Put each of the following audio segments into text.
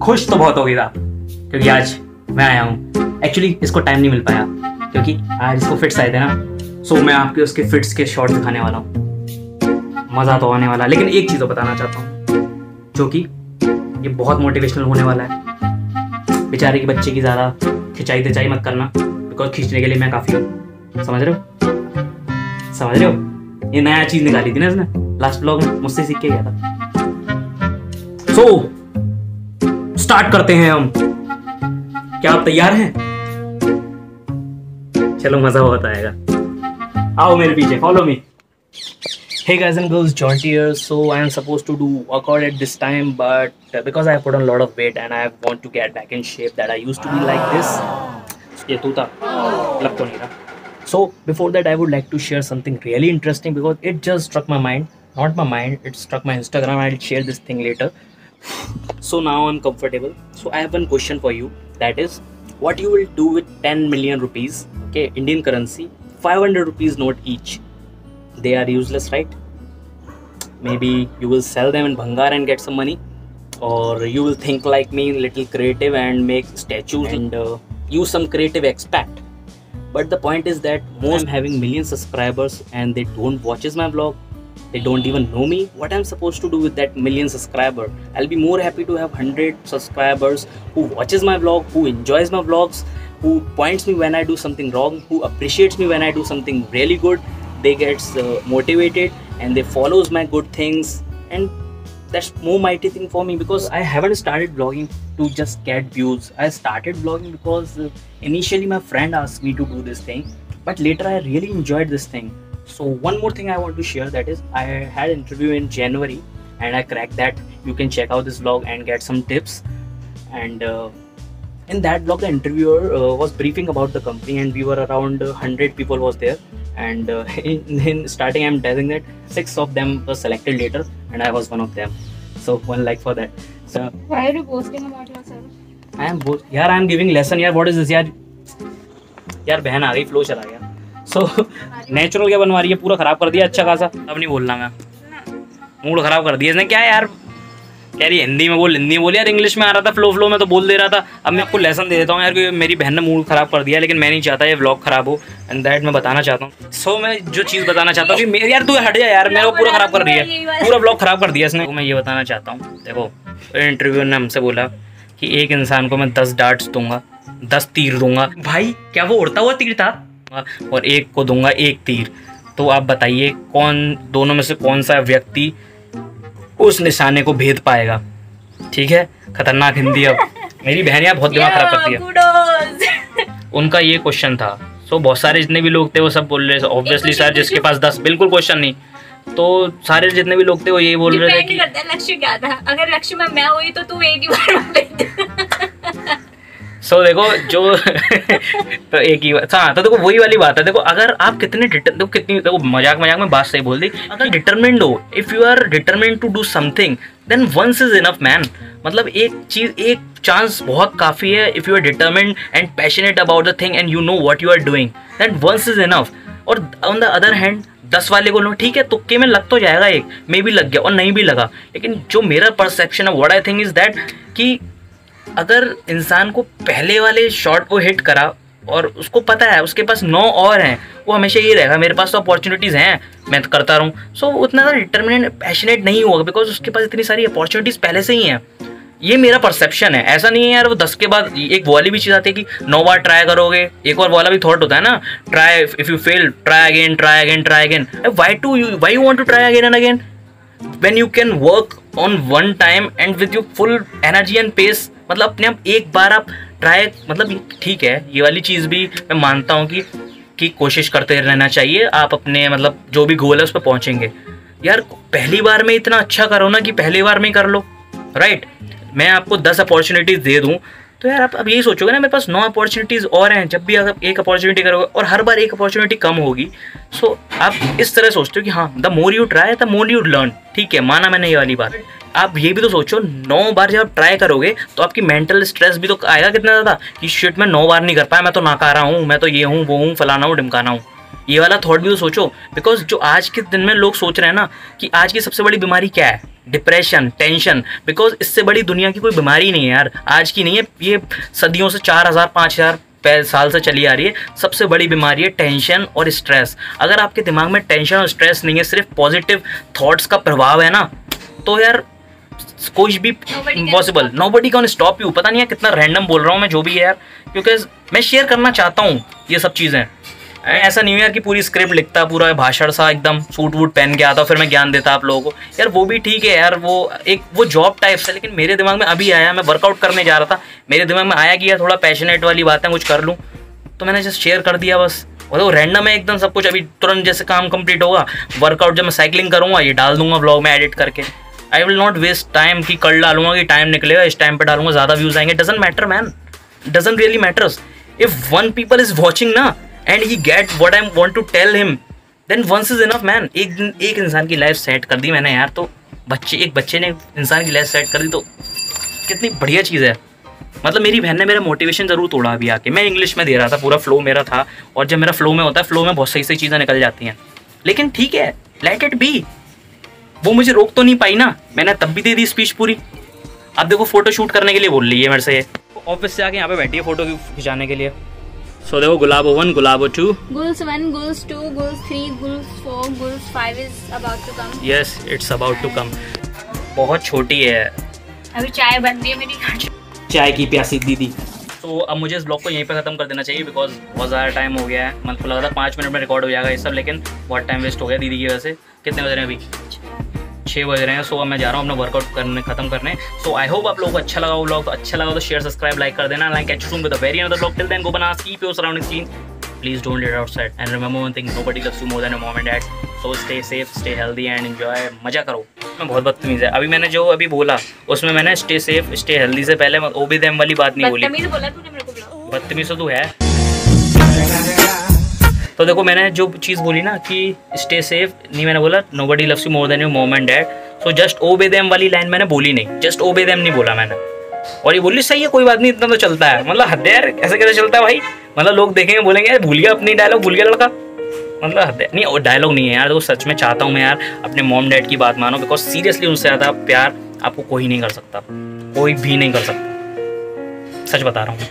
खुश तो बहुत हो गया था क्योंकि आज मैं आया हूँ। एक्चुअली इसको टाइम नहीं मिल पाया क्योंकि आज इसको फिट्स आए थे ना, सो मैं आपके उसके फिट्स के शॉर्ट दिखाने वाला हूँ। मज़ा तो आने वाला, लेकिन एक चीज़ बताना चाहता हूँ जो कि ये बहुत मोटिवेशनल होने वाला है। बेचारे की बच्चे की ज़्यादा खिंचाई मत करना, बिकॉज खींचने के लिए मैं काफ़ी हूँ। समझ रहे हो? ये नया चीज़ निकाली थी ना इसने लास्ट ब्लॉग में, मुझसे सीख के गया था। सो स्टार्ट करते हैं हम। क्या आप तैयार हैं? चलो मजा बहुत आएगा। आओ मेरे पीछे, follow me. Hey guys and girls, Jonty here. So I am supposed to do workout at this time, but because I have put on a lot of weight and I want to get back in shape that I used to be like this. ये तू था, लग तो नहीं रहा. So before that I would like to share something really interesting because it just struck my mind. Not my mind, it struck my Instagram. I'll share this thing later. So now I'm comfortable. So I have one question for you. That is, what you will do with 10 million rupees? Okay, Indian currency, 500 rupees note each. They are useless, right? Maybe you will sell them in Bhangar and get some money, or you will think like me, little creative and make statues and use some creative aspect. But the point is that most having million subscribers and they don't watches my vlog. They don't even know me. What I'm supposed to do with that million subscriber? I'll be more happy to have 100 subscribers who watches my vlog, who enjoys my vlogs, who points me when I do something wrong, who appreciates me when I do something really good. They get motivated and they follows my good things, and that's more mighty thing for me because I haven't started vlogging to just get views. I started vlogging because initially my friend asked me to do this thing, but later I really enjoyed this thing. So one more thing I want to share, that is I had an interview in January and I cracked that. You can check out this vlog and get some tips. And in that vlog the interviewer was briefing about the company and we were around 100 people was there. And in starting I'm telling that 6 of them were selected later and I was one of them. So one like for that. So why are you boasting about yourself? I am giving lesson. Yaar, what is this? यार बहन आ गई, flow चला गया. So natural क्या बनवा रही है, पूरा खराब कर दिया अच्छा खासा. अब नहीं बोलना, मैं मूड खराब कर दिया इसने. क्या यार कह रही हिंदी में बोल, हिंदी में बोल यार, इंग्लिश में आ रहा था, फ्लो में तो बोल दे रहा था. अब मैं आपको लेसन दे देता हूँ यार, क्योंकि मेरी बहन ने मूड खराब कर दिया, लेकिन मैं नहीं चाहता ये व्लॉग खराब हो. एंड दैट मैं बताना चाहता हूँ. सो मैं जो चीज़ बताना चाहता हूँ कि यार तू हट जा यार, मेरे को पूरा खराब कर रही है, पूरा व्लॉग खराब कर दिया इसने. तो मैं ये बताना चाहता हूँ, देखो इंटरव्यू ने हमसे बोला कि एक इंसान को मैं 10 डार्ट्स दूंगा, 10 तीर दूंगा. भाई क्या वो उड़ता हुआ तीर था? और एक को दूंगा 1 तीर. तो आप बताइए कौन दोनों में से कौन सा व्यक्ति उस निशाने को भेद पाएगा? ठीक है, खतरनाक हिंदी. अब मेरी बहन यार बहुत दिमाग खराब करती है. उनका ये क्वेश्चन था. सो बहुत सारे जितने भी लोग थे वो सब बोल रहे थे ऑब्वियसली सर जिसके पास 10, बिल्कुल क्वेश्चन नहीं. तो सारे जितने भी लोग थे वो यही बोल रहे थे कि लक्ष्य क्या था. अगर लक्ष्य में मैं हुई तो तू एक ही बार. सो देखो जो तो एक ही बात. हाँ, तो देखो वही वाली बात है. देखो अगर आप देखो मजाक में बात सही बोल दी. अगर डिटरमिन्ड हो, if you are determined to do something, then once is enough man. मतलब एक चांस बहुत काफ़ी है. If you are determined and passionate about the thing and you know what you are doing, then once is enough. और on the other hand 10 वाले को लो, ठीक है तुक्के में लग तो जाएगा, एक मे भी लग गया और नहीं भी लगा. लेकिन जो मेरा परसेप्शन है, what I think is that कि अगर इंसान को पहले वाले शॉट को हिट करा और उसको पता है उसके पास 9 और हैं, वो हमेशा ये रहेगा मेरे पास तो अपॉर्चुनिटीज़ हैं, मैं तो करता रहूँ. सो उतना ज़्यादा डिटरमिनेट पैशनेट नहीं होगा बिकॉज उसके पास इतनी सारी अपॉर्चुनिटीज़ पहले से ही हैं. ये मेरा परसेप्शन है. ऐसा नहीं है यार वो 10 के बाद एक वाली भी चीज़ आती है कि 9 बार ट्राई करोगे. एक और वाला भी थॉट होता है ना, try if you fail try again. Why you want to try again and again when you can work on one time and with your full energy and pace. मतलब अपने आप एक बार आप ट्राई, मतलब ठीक है ये वाली चीज़ भी मैं मानता हूँ कि कोशिश करते रहना चाहिए. आप अपने मतलब जो भी गोल है उस पर पहुँचेंगे. यार पहली बार में इतना अच्छा करो ना कि पहली बार में ही कर लो, राइट. मैं आपको 10 अपॉर्चुनिटीज़ दे दूँ तो यार आप अब यही सोचोगे ना मेरे पास 9 अपॉर्चुनिटीज़ और हैं. जब भी अगर एक अपॉर्चुनिटी करोगे और हर बार एक अपॉर्चुनिटी कम होगी, सो आप इस तरह सोचते हो कि हाँ the more you try the more you learn. ठीक है, माना मैंने ये वाली बात. आप ये भी तो सोचो 9 बार जब आप ट्राई करोगे तो आपकी मेंटल स्ट्रेस भी तो आएगा कितना ज़्यादा कि शिट मैं 9 बार नहीं कर पाया, मैं तो नाकारा हूँ, मैं तो ये हूँ वो हूँ फलाना हूँ ढिमकाना हूँ. ये वाला थॉट भी तो सोचो, बिकॉज जो आज के दिन में लोग सोच रहे हैं ना कि आज की सबसे बड़ी बीमारी क्या है, डिप्रेशन, टेंशन, बिकॉज इससे बड़ी दुनिया की कोई बीमारी नहीं है यार, आज की नहीं है, ये सदियों से 4000-5000 साल से चली आ रही है। सबसे बड़ी बीमारी है टेंशन और स्ट्रेस। अगर आपके दिमाग में टेंशन और स्ट्रेस नहीं है, सिर्फ पॉजिटिव थॉट्स का प्रभाव है ना, तो यार कोई भी impossible, nobody can stop you. पता नहीं है कितना रैंडम बोल रहा हूँ मैं, जो भी है यार, क्योंकि मैं शेयर करना चाहता हूँ ये सब चीज़ें। ऐसा नहीं है यार कि पूरी स्क्रिप्ट लिखता, पूरा भाषण सा एकदम सूट वूट पहन के आता फिर मैं ज्ञान देता आप लोगों को, यार वो भी ठीक है यार, वो जॉब टाइप से। लेकिन मेरे दिमाग में अभी आया, मैं वर्कआउट करने जा रहा था, मेरे दिमाग में आया कि यार थोड़ा पैशनेट वाली बात है, कुछ कर लूँ, तो मैंने जस्ट शेयर कर दिया बस। और वो रैंडम है एकदम सब कुछ, अभी तुरंत जैसे काम कंप्लीट होगा, वर्कआउट जब मैं साइकिलिंग करूँगा ये डाल दूंगा व्लॉग में एडिट करके। I will not waste time कि कल डालूंगा कि टाइम निकलेगा इस टाइम पे डालूंगा, ज़्यादा व्यूज़ आएंगे। Doesn't matter man, doesn't really matters. If one people is watching ना and he get what I want to tell him, then once is enough man. एक दिन एक इंसान की लाइफ सेट कर दी मैंने यार, तो एक बच्चे ने इंसान की लाइफ सेट कर दी, तो कितनी बढ़िया चीज़ है। मतलब मेरी बहन ने मेरा मोटिवेशन ज़रूर तोड़ा अभी आके। मैं इंग्लिश में दे रहा था, पूरा फ्लो मेरा था, और जब मेरा फ्लो में होता है, फ्लो में बहुत सही सही चीज़ें निकल जाती हैं। लेकिन ठीक है, लेट इट बी। वो मुझे रोक तो नहीं पाई ना, मैंने तब भी दे दी स्पीच पूरी। अब देखो फोटो शूट करने के लिए बोल रही है मेरे से, ऑफिस से आके यहाँ पे बैठी है फोटो खिंचाने के लिए। सो देखो, गुलाबो 1, गुलाबो 2, Ghouls 1, Ghouls 2, Ghouls 3, Ghouls 4, Ghouls 5 is about to come. Yes, it's about to come. बहुत छोटी है, अभी चाय बन रही है मेरी। चाय की प्यासी दीदी। तो अब मुझे इस ब्लॉग को यहीं पे ख़त्म कर देना चाहिए, बिकॉज बहुत ज़्यादा टाइम हो गया है। मतलब लगा था 5 मिनट में रिकॉर्ड हो जाएगा ये सब, लेकिन बहुत टाइम वेस्ट हो गया दीदी की वजह से। कितने बज रहे हैं अभी? 6 बज रहे हैं। सो अब मैं जा रहा हूँ अपना वर्कआउट करने खत्म करने। सो आई होप आप लोगों को अच्छा लगा वो व्लॉग। तो अच्छा लगा तो शेयर, सब्सक्राइब, लाइक कर देना। Like catch soon with a very another vlog. Till then go bananas, keep your surroundings clean, please don't let outside, and remember one thing, nobody loves you more than your mom and dad. So stay safe, stay healthy and enjoy, मजा करो। मैं बहुत बदतमीज़ है, अभी मैंने जो अभी बोला उसमें मैंने स्टे सेफ, स्टे हेल्दी से पहले ओबे देम वाली बात नहीं बोली। बदतमीज बोला तूने मेरे को। बदतमीज तो है। तो देखो, मैंने जो चीज़ बोली ना कि स्टे सेफ, नहीं मैंने बोला nobody loves you more than your mom and dad. So just obey them वाली लाइन मैंने बोली नहीं, जस्ट ओबे देम नहीं बोला मैंने। और ये बोली सही है, कोई बात नहीं, इतना तो चलता है। मतलब हद है यार, ऐसे कैसे चलता है भाई? मतलब लोग देखेंगे बोलेंगे यार भूल गया अपनी डायलॉग, भूल गया लड़का। मतलब हद है। नहीं, और डायलॉग नहीं है यार, तो सच में चाहता हूँ मैं यार अपने मॉम डैड की बात मानो, बिकॉज सीरियसली उनसे ज़्यादा प्यार आपको कोई नहीं कर सकता, कोई भी नहीं कर सकता। सच बता रहा हूँ मैं।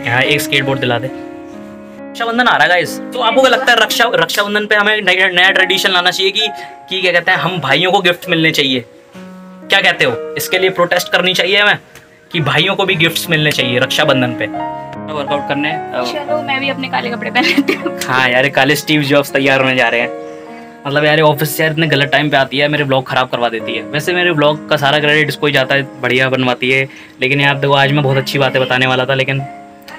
यहाँ एक स्केटबोर्ड दिला दे। रक्षाबंधन आ रहा है गाइस, तो आपको क्या लगता है रक्षाबंधन पे हमें नया ट्रेडिशन लाना चाहिए कि क्या कहते हैं, हम भाइयों को गिफ्ट मिलने चाहिए? क्या कहते हो? इसके लिए प्रोटेस्ट करनी चाहिए हमें कि भाइयों को भी गिफ्ट्स मिलने चाहिए रक्षाबंधन पे? वर्कआउट करने चलो, मैं भी अपने काले कपड़े पहन लेती हूँ। हाँ यार, काले स्टीव जॉब्स तैयार होने जा रहे हैं। मतलब यार ऑफिस से यार इतने गलत टाइम पे आती है, मेरे ब्लॉग खराब करवा देती है। वैसे मेरे ब्लॉग का सारा क्रेडिट इसको ही जाता है, बढ़िया बनवाती है। लेकिन यार देखो, आज मैं बहुत अच्छी बातें बताने वाला था, लेकिन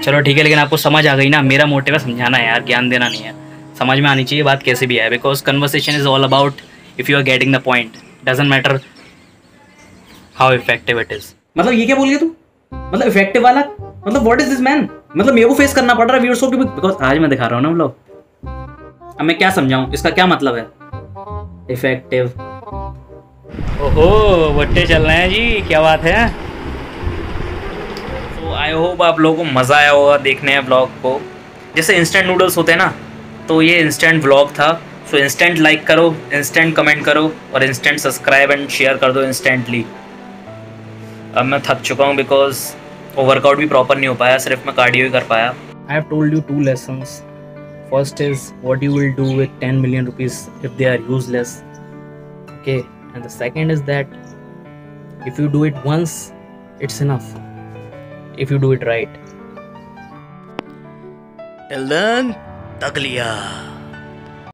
चलो ठीक है। लेकिन आपको समझ आ गई ना, मेरा मोटिव है समझाना है यार, ज्ञान देना नहीं है। समझ में आनी चाहिए बात कैसे भी है, because conversation is all about if you are getting the point, doesn't matter how effective it is. मतलब ये क्या बोल गया तू? मतलब इफेक्टिव वाला, मतलब व्हाट इज दिस मैन? मतलब मेरे को फेस करना पड़ रहा है व्यूअर्स को, बिकॉज आज मैं दिखा रहा हूँ ना व्लॉग। अब मैं क्या समझाऊं, इसका क्या मतलब है इफेक्टिव? ओहो, बट्टे चल रहे हैं जी, क्या बात है। तो आई होप आप लोगों को मज़ा आया होगा देखने व्लॉग को। जैसे इंस्टेंट नूडल्स होते हैं ना, तो ये इंस्टेंट व्लॉग था। सो इंस्टेंट लाइक करो, इंस्टेंट कमेंट करो, और इंस्टेंट सब्सक्राइब एंड शेयर कर दो इंस्टेंटली। अब मैं थक चुका हूँ, बिकॉज वो वर्कआउट भी प्रॉपर नहीं हो पाया, सिर्फ मैं कार्डियो ही कर पाया। I have told you 2 lessons. First is what you will do with 10 million rupees if they are useless. Okay, and the second is that if you do it once, it's enough. If you do it right. Till then, tak liya.